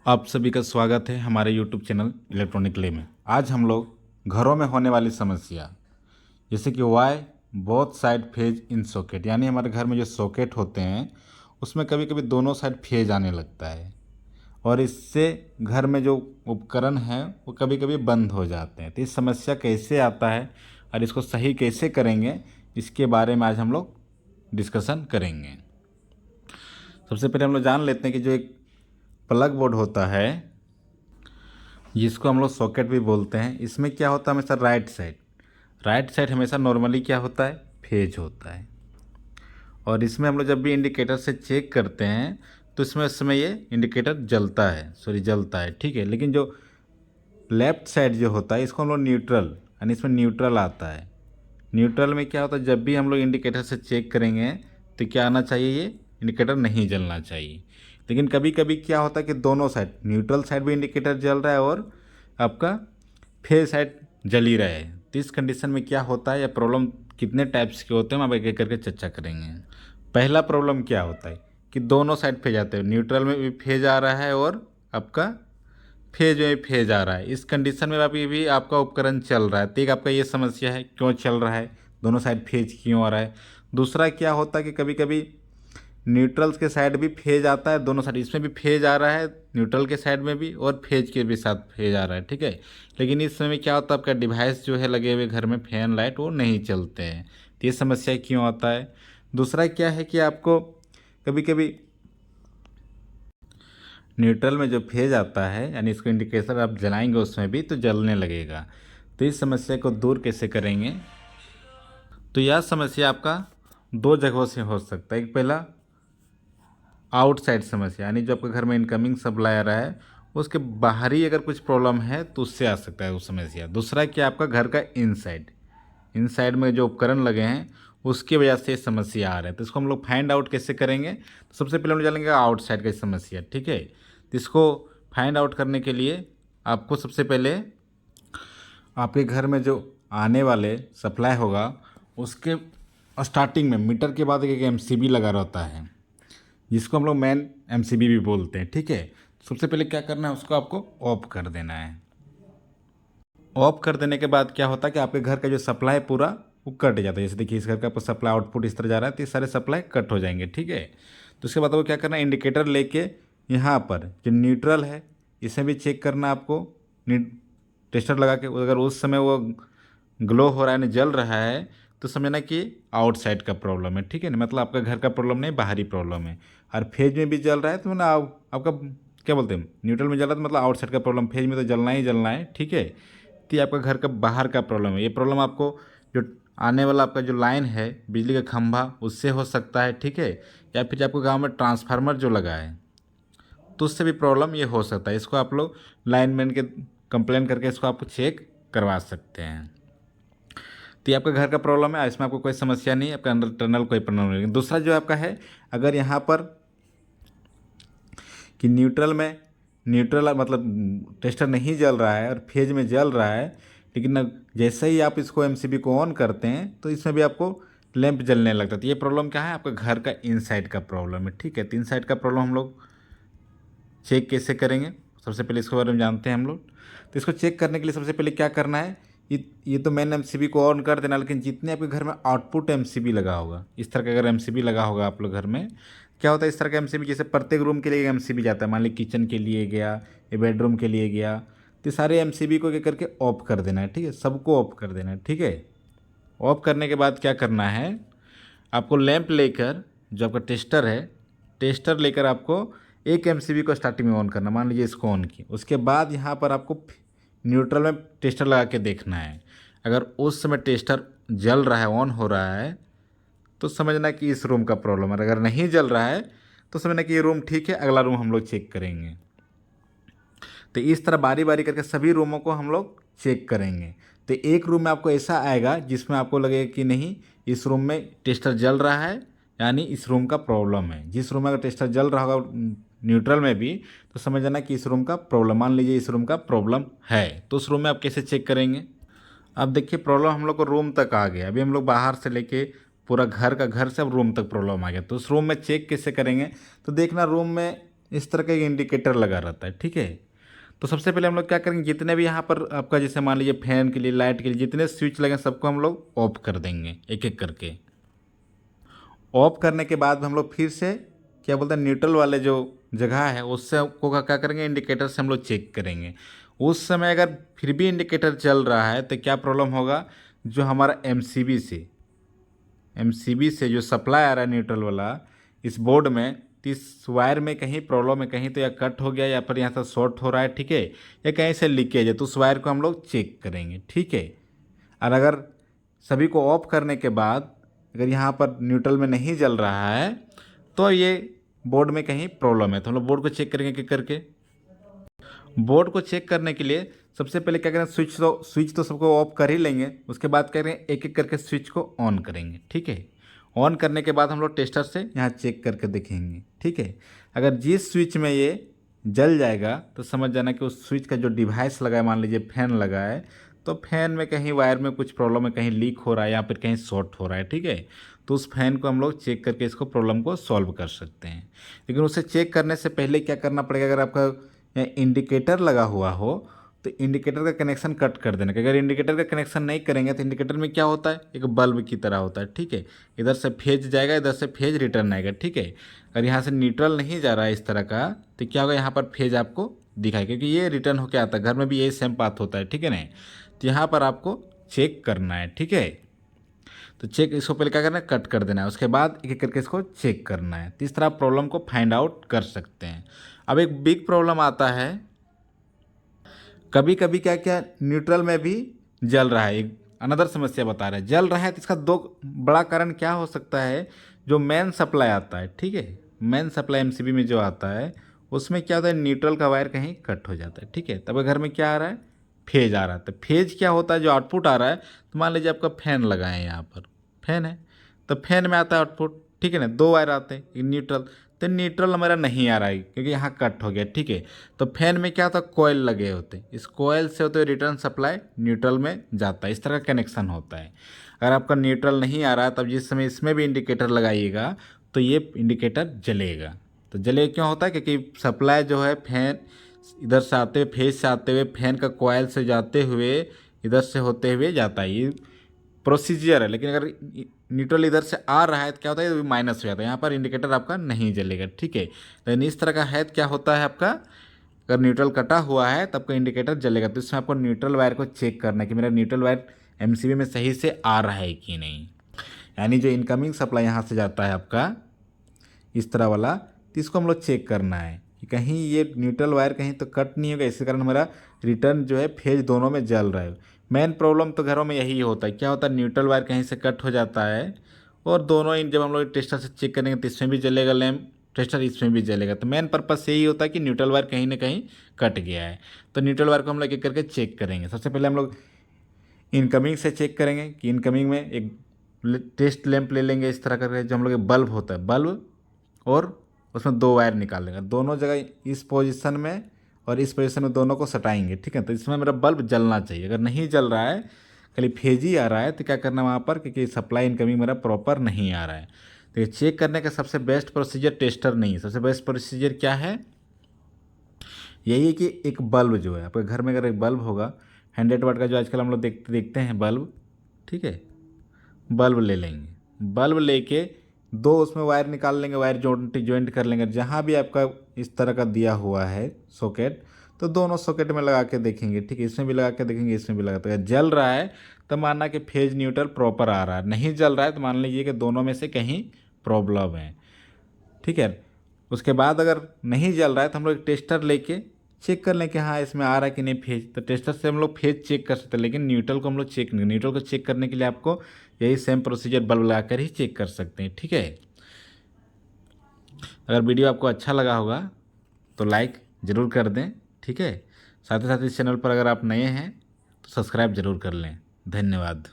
आप सभी का स्वागत है हमारे YouTube चैनल इलेक्ट्रॉनिक ले में। आज हम लोग घरों में होने वाली समस्या जैसे कि why both side phase in socket, यानी हमारे घर में जो सॉकेट होते हैं उसमें कभी कभी दोनों साइड फेज आने लगता है और इससे घर में जो उपकरण हैं वो कभी कभी बंद हो जाते हैं। तो इस समस्या कैसे आता है और इसको सही कैसे करेंगे, इसके बारे में आज हम लोग डिस्कशन करेंगे। सबसे पहले हम लोग जान लेते हैं कि जो एक प्लग बोर्ड होता है जिसको हम लोग सॉकेट भी बोलते हैं, इसमें क्या होता है हमेशा राइट साइड हमेशा नॉर्मली क्या होता है, फेज होता है। और इसमें हम लोग जब भी इंडिकेटर से चेक करते हैं तो इसमें उस समय ये इंडिकेटर जलता है, ठीक है। लेकिन जो लेफ्ट साइड जो होता है इसको हम लोग न्यूट्रल, यानी इसमें न्यूट्रल आता है। न्यूट्रल में क्या होता है, जब भी हम लोग इंडिकेटर से चेक करेंगे तो क्या आना चाहिए, ये इंडिकेटर नहीं जलना चाहिए। लेकिन कभी कभी क्या होता है कि दोनों साइड, न्यूट्रल साइड भी इंडिकेटर जल रहा है और आपका फेज साइड जल ही रहा है। तो इस कंडीशन में क्या होता है या प्रॉब्लम कितने टाइप्स के होते हैं हम एक एक करके चर्चा करेंगे। पहला प्रॉब्लम क्या होता है कि दोनों साइड फेज आते हैं, न्यूट्रल में भी फेज आ रहा है और आपका फेज में फेज आ रहा है। इस कंडीशन में अभी भी आपका उपकरण चल रहा है, तो एक आपका ये समस्या है क्यों चल रहा है, दोनों साइड फेज क्यों आ रहा है। दूसरा क्या होता है कि कभी कभी न्यूट्रल्स के साइड भी फेज आता है, दोनों साइड इसमें भी फेज आ रहा है, न्यूट्रल के साइड में भी और फेज के भी साथ फेज आ रहा है, ठीक है। लेकिन इस समय क्या होता है, आपका डिवाइस जो है लगे हुए घर में फैन लाइट वो नहीं चलते हैं, तो ये समस्या क्यों आता है। दूसरा क्या है कि आपको कभी कभी न्यूट्रल में जो फेज आता है, यानी इसको इंडिकेटर आप जलाएंगे उसमें भी तो जलने लगेगा। तो इस समस्या को दूर कैसे करेंगे, तो यह समस्या आपका दो जगहों से हो सकता है। एक पहला आउटसाइड समस्या, यानी जो आपके घर में इनकमिंग सप्लाई आ रहा है उसके बाहरी अगर कुछ प्रॉब्लम है तो उससे आ सकता है वो समस्या। दूसरा क्या, आपका घर का इनसाइड में जो उपकरण लगे हैं उसकी वजह से समस्या आ रहा है। तो इसको हम लोग फाइंड आउट कैसे करेंगे, तो सबसे पहले हम लोग जानेंगे आउटसाइड का समस्या, ठीक है। तो इसको फाइंड आउट करने के लिए आपको सबसे पहले आपके घर में जो आने वाले सप्लाई होगा उसके स्टार्टिंग में मीटर के बाद एक एमसीबी लगा रहता है जिसको हम लोग मेन एमसीबी भी बोलते हैं, ठीक है। सबसे पहले क्या करना है, उसको आपको ऑफ कर देना है। ऑफ कर देने के बाद क्या होता है कि आपके घर का जो सप्लाई है पूरा वो कट जाता है। जैसे देखिए इस घर का सप्लाई आउटपुट इस तरह जा रहा है तो ये सारे सप्लाई कट हो जाएंगे, ठीक है। तो उसके बाद आपको क्या करना है, इंडिकेटर लेके यहाँ पर जो न्यूट्रल है इसे भी चेक करना आपको, टेस्टर लगा के। अगर उस समय वो ग्लो हो रहा है, नहीं जल रहा है, तो समझना कि आउटसाइड का प्रॉब्लम है, ठीक है ना। मतलब आपका घर का प्रॉब्लम नहीं, बाहरी प्रॉब्लम है। और फेज में भी जल रहा है तो ना आपका क्या बोलते हैं, न्यूट्रल में जल रहा है तो मतलब आउटसाइड का प्रॉब्लम, फेज में तो जलना ही जलना है, ठीक है। तो ये आपका घर का बाहर का प्रॉब्लम है। ये प्रॉब्लम आपको जो आने वाला आपका जो लाइन है बिजली का खंभा उससे हो सकता है, ठीक है। या फिर आपको गाँव में ट्रांसफार्मर जो लगा है तो उससे भी प्रॉब्लम ये हो सकता है। इसको आप लोग लाइनमैन के कंप्लेन करके इसको आप चेक करवा सकते हैं। तो ये आपका घर का प्रॉब्लम है, इसमें आपको कोई समस्या नहीं है, आपका इंटरनल कोई प्रॉब्लम नहीं। दूसरा जो आपका है, अगर यहाँ पर कि न्यूट्रल मतलब टेस्टर नहीं जल रहा है और फेज में जल रहा है, लेकिन जैसे ही आप इसको एमसीबी को ऑन करते हैं तो इसमें भी आपको लैंप जलने लगता है। तो ये प्रॉब्लम क्या है, आपका घर का इनसाइड का प्रॉब्लम है, ठीक है। तो इनसाइड का प्रॉब्लम हम लोग चेक कैसे करेंगे, सबसे पहले इसके बारे में जानते हैं हम लोग। तो इसको चेक करने के लिए सबसे पहले क्या करना है, ये तो मेन एमसीबी को ऑन कर देना, लेकिन जितने आपके घर में आउटपुट एमसीबी लगा होगा, इस तरह का अगर एमसीबी लगा होगा आप लोग घर में, क्या होता है इस तरह का एमसीबी, जैसे प्रत्येक रूम के लिए एमसीबी जाता है, मान ली किचन के लिए गया या बेडरूम के लिए गया, तो सारे एमसीबी को क्या करके ऑफ कर देना है, ठीक है। सबको ऑफ कर देना है, ठीक है। ऑफ करने के बाद क्या करना है, आपको लैंप लेकर, जो आपका टेस्टर है, टेस्टर लेकर आपको एक एमसीबी को स्टार्टिंग में ऑन करना, मान लीजिए इसको ऑन की। उसके बाद यहाँ पर आपको न्यूट्रल में टेस्टर लगा के देखना है। अगर उस समय टेस्टर जल रहा है, ऑन हो रहा है, तो समझना कि इस रूम का प्रॉब्लम है। अगर नहीं जल रहा है तो समझना कि ये रूम ठीक है, अगला रूम हम लोग चेक करेंगे। तो इस तरह बारी बारी करके सभी रूमों को हम लोग चेक करेंगे। तो एक रूम में आपको ऐसा आएगा जिसमें आपको लगेगा कि नहीं इस रूम में टेस्टर जल रहा है, यानी इस रूम का प्रॉब्लम है। जिस रूम में अगर टेस्टर जल रहा होगा न्यूट्रल में भी, तो समझ जाना कि इस रूम का प्रॉब्लम, मान लीजिए इस रूम का प्रॉब्लम है। तो उस रूम में आप कैसे चेक करेंगे, अब देखिए प्रॉब्लम हम लोग को रूम तक आ गया, अभी हम लोग बाहर से लेके पूरा घर से अब रूम तक प्रॉब्लम आ गया। तो उस रूम में चेक कैसे करेंगे, तो देखना रूम में इस तरह का एक इंडिकेटर लगा रहता है। ठीक है, तो सबसे पहले हम लोग क्या करेंगे, जितने भी यहाँ पर आपका जैसे मान लीजिए फैन के लिए, लाइट के लिए जितने स्विच लगे सबको हम लोग ऑफ कर देंगे एक एक करके। ऑफ करने के बाद हम लोग फिर से क्या बोलते हैं, न्यूट्रल वाले जो जगह है उससे को क्या करेंगे, इंडिकेटर से हम लोग चेक करेंगे। उस समय अगर फिर भी इंडिकेटर चल रहा है तो क्या प्रॉब्लम होगा, जो हमारा एमसीबी से जो सप्लाई आ रहा है न्यूट्रल वाला इस बोर्ड में, तो इस वायर में कहीं प्रॉब्लम है, कहीं तो या कट हो गया या फिर यहाँ से शॉर्ट हो रहा है। ठीक है, या कहीं से लीकेज है, तो उस वायर को हम लोग चेक करेंगे। ठीक है, और अगर सभी को ऑफ करने के बाद अगर यहाँ पर न्यूट्रल में नहीं जल रहा है तो ये बोर्ड में कहीं प्रॉब्लम है, तो हम लोग बोर्ड को चेक करेंगे एक एक करके। बोर्ड को चेक करने के लिए सबसे पहले क्या करें, स्विच तो सबको ऑफ कर ही लेंगे, उसके बाद क्या करें, एक एक करके स्विच को ऑन करेंगे। ठीक है, ऑन करने के बाद हम लोग टेस्टर से यहाँ चेक करके देखेंगे। ठीक है, अगर जिस स्विच में ये जल जाएगा तो समझ जाना कि उस स्विच का जो डिवाइस लगा है, मान लीजिए फैन लगा है, तो फैन में कहीं वायर में कुछ प्रॉब्लम है, कहीं लीक हो रहा है या फिर कहीं शॉर्ट हो रहा है। ठीक है, तो उस फैन को हम लोग चेक करके इसको प्रॉब्लम को सॉल्व कर सकते हैं। लेकिन उसे चेक करने से पहले क्या करना पड़ेगा, अगर आपका इंडिकेटर लगा हुआ हो तो इंडिकेटर का कनेक्शन कट कर देना। कि अगर इंडिकेटर का कनेक्शन नहीं करेंगे तो इंडिकेटर में क्या होता है, एक बल्ब की तरह होता है। ठीक है, इधर से फेज जाएगा, इधर से फेज रिटर्न आएगा। ठीक है, अगर यहाँ से न्यूट्रल नहीं जा रहा है इस तरह का, तो क्या होगा, यहाँ पर फेज आपको दिखाई, क्योंकि ये रिटर्न होकर आता है, घर में भी यही सेम पाथ होता है। ठीक है ना, तो यहाँ पर आपको चेक करना है। ठीक है, तो चेक इसको पहले क्या करना है, कट कर देना है, उसके बाद एक एक करके इसको चेक करना है। तो इस तरह आप प्रॉब्लम को फाइंड आउट कर सकते हैं। अब एक बिग प्रॉब्लम आता है, कभी कभी क्या क्या न्यूट्रल में भी जल रहा है। एक अनदर समस्या बता रहा है, जल रहा है तो इसका दो बड़ा कारण क्या हो सकता है, जो मेन सप्लाई आता है। ठीक है, मेन सप्लाई एमसीबी में जो आता है उसमें क्या होता है, न्यूट्रल का वायर कहीं कट हो जाता है। ठीक है, तब घर में क्या आ रहा है, फेज आ रहा है। तो फेज क्या होता है, जो आउटपुट आ रहा है, तो मान लीजिए आपका फैन लगा है, यहाँ पर फैन है तो फैन में आता है आउटपुट। ठीक है ना, दो वायर आते हैं, एक न्यूट्रल, तो न्यूट्रल हमारा नहीं आ रहा है क्योंकि यहाँ कट हो गया। ठीक है, तो फैन में क्या होता है, कोयल लगे होते हैं, इस कोयल से होते हुए रिटर्न सप्लाई न्यूट्रल में जाता है। इस तरह का कनेक्शन होता है। अगर आपका न्यूट्रल नहीं आ रहा है तब जिस समय इसमें भी इंडिकेटर लगाइएगा तो ये इंडिकेटर जलेगा। तो जले क्यों होता है, क्योंकि सप्लाई जो है फैन इधर से आते हुए, फेज से आते हुए, फैन का कोयल से जाते हुए, इधर से होते हुए जाता है, ये प्रोसीजर है। लेकिन अगर न्यूट्रल इधर से आ रहा है तो क्या होता है, माइनस हो जाता है, यहाँ पर इंडिकेटर आपका नहीं जलेगा। ठीक है, लेकिन इस तरह का है तो क्या होता है आपका, अगर न्यूट्रल कटा हुआ है तब का इंडिकेटर जलेगा। तो इसमें आपको न्यूट्रल वायर को चेक करना है कि मेरा न्यूट्रल वायर एमसीबी में सही से आ रहा है कि नहीं। यानी जो इनकमिंग सप्लाई यहाँ से जाता है आपका इस तरह वाला, तो इसको हम लोग चेक करना है कि कहीं ये न्यूट्रल वायर कहीं तो कट नहीं होगा, इसी कारण हमारा रिटर्न जो है फेज दोनों में जल रहा है। मेन प्रॉब्लम तो घरों में यही होता है, क्या होता है, न्यूट्रल वायर कहीं से कट हो जाता है और दोनों इन जब हम लोग टेस्टर से चेक करेंगे तो इसमें भी जलेगा लैम्प, टेस्टर इसमें भी जलेगा। तो मेन पर्पस यही होता है कि न्यूट्रल वायर कहीं ना कहीं कट गया है। तो न्यूट्रल वायर को हम लोग एक करके चेक करेंगे। सबसे पहले हम लोग इनकमिंग से चेक करेंगे कि इनकमिंग में एक टेस्ट लैंप ले लेंगे इस तरह करके, जो हम लोग बल्ब होता है, बल्ब, और उसमें दो वायर निकाल लेंगे, दोनों जगह इस पोजीशन में और इस पोजीशन में दोनों को सटाएंगे। ठीक है, तो इसमें मेरा बल्ब जलना चाहिए। अगर नहीं जल रहा है, खाली फेज ही आ रहा है, तो क्या करना वहाँ पर, क्योंकि सप्लाई इनकमिंग मेरा प्रॉपर नहीं आ रहा है। तो ये चेक करने का सबसे बेस्ट प्रोसीजर टेस्टर नहीं है, सबसे बेस्ट प्रोसीजर क्या है, यही है कि एक बल्ब जो है आपके घर में, अगर एक बल्ब होगा 100 वाट का, जो आजकल हम लोग देखते हैं बल्ब, ठीक है, बल्ब ले लेंगे। बल्ब लेके दो उसमें वायर निकाल लेंगे, वायर जॉइंट कर लेंगे, जहाँ भी आपका इस तरह का दिया हुआ है सॉकेट, तो दोनों सॉकेट में लगा के देखेंगे। ठीक है, इसमें भी लगा के देखेंगे, इसमें भी लगा के, जल रहा है तो मानना कि फेज न्यूट्रल प्रॉपर आ रहा है, नहीं जल रहा है तो मान लीजिए कि दोनों में से कहीं प्रॉब्लम है। ठीक है, उसके बाद अगर नहीं जल रहा है तो हम लोग एक टेस्टर लेके चेक कर लें कि हाँ इसमें आ रहा है कि नहीं फेज। तो टेस्टर से हम लोग फेज चेक कर सकते हैं, लेकिन न्यूट्रल को हम लोग चेक नहीं, न्यूट्रल को चेक करने के लिए आपको यही सेम प्रोसीजर बल्ब लगा कर ही चेक कर सकते हैं। ठीक है, अगर वीडियो आपको अच्छा लगा होगा तो लाइक ज़रूर कर दें। ठीक है, साथ ही साथ इस चैनल पर अगर आप नए हैं तो सब्सक्राइब ज़रूर कर लें। धन्यवाद।